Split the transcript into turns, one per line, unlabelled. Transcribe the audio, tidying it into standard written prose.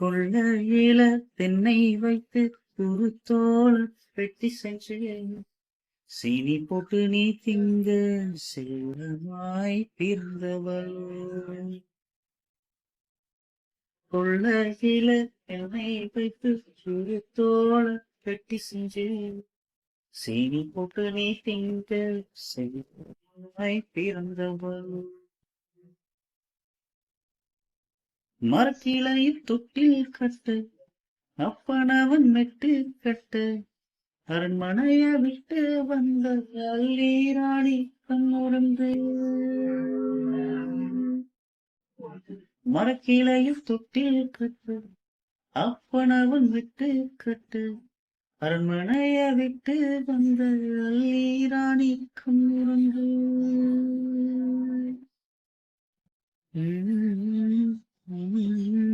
கொள்ளையில தென்னை வைத்து குருத்தோல வெட்டி செஞ்சு சீனி போட்டு நீ திங்க செல்வமாய் பிறந்தவளோ. கொள்ளையில தென்னை வைத்து குருத்தோல வெட்டி செஞ்சு சீனி போட்டு நீ திங்க செல்வமாய் பிறந்தவளோ. மரக்கிளையில் தொட்டில் கட்டு அப்பனவன் மெட்டு கட்டு அரண்மனைய விட்டு வந்த அல்லீராணி கண்ணுறந்து. மரக்கிளையில் தொட்டில் கட்டு அப்பனவன் விட்டு கட்டு அரண்மனைய விட்டு வந்த அல்லீராணி கண்ணுறந்து. Mm-hmm.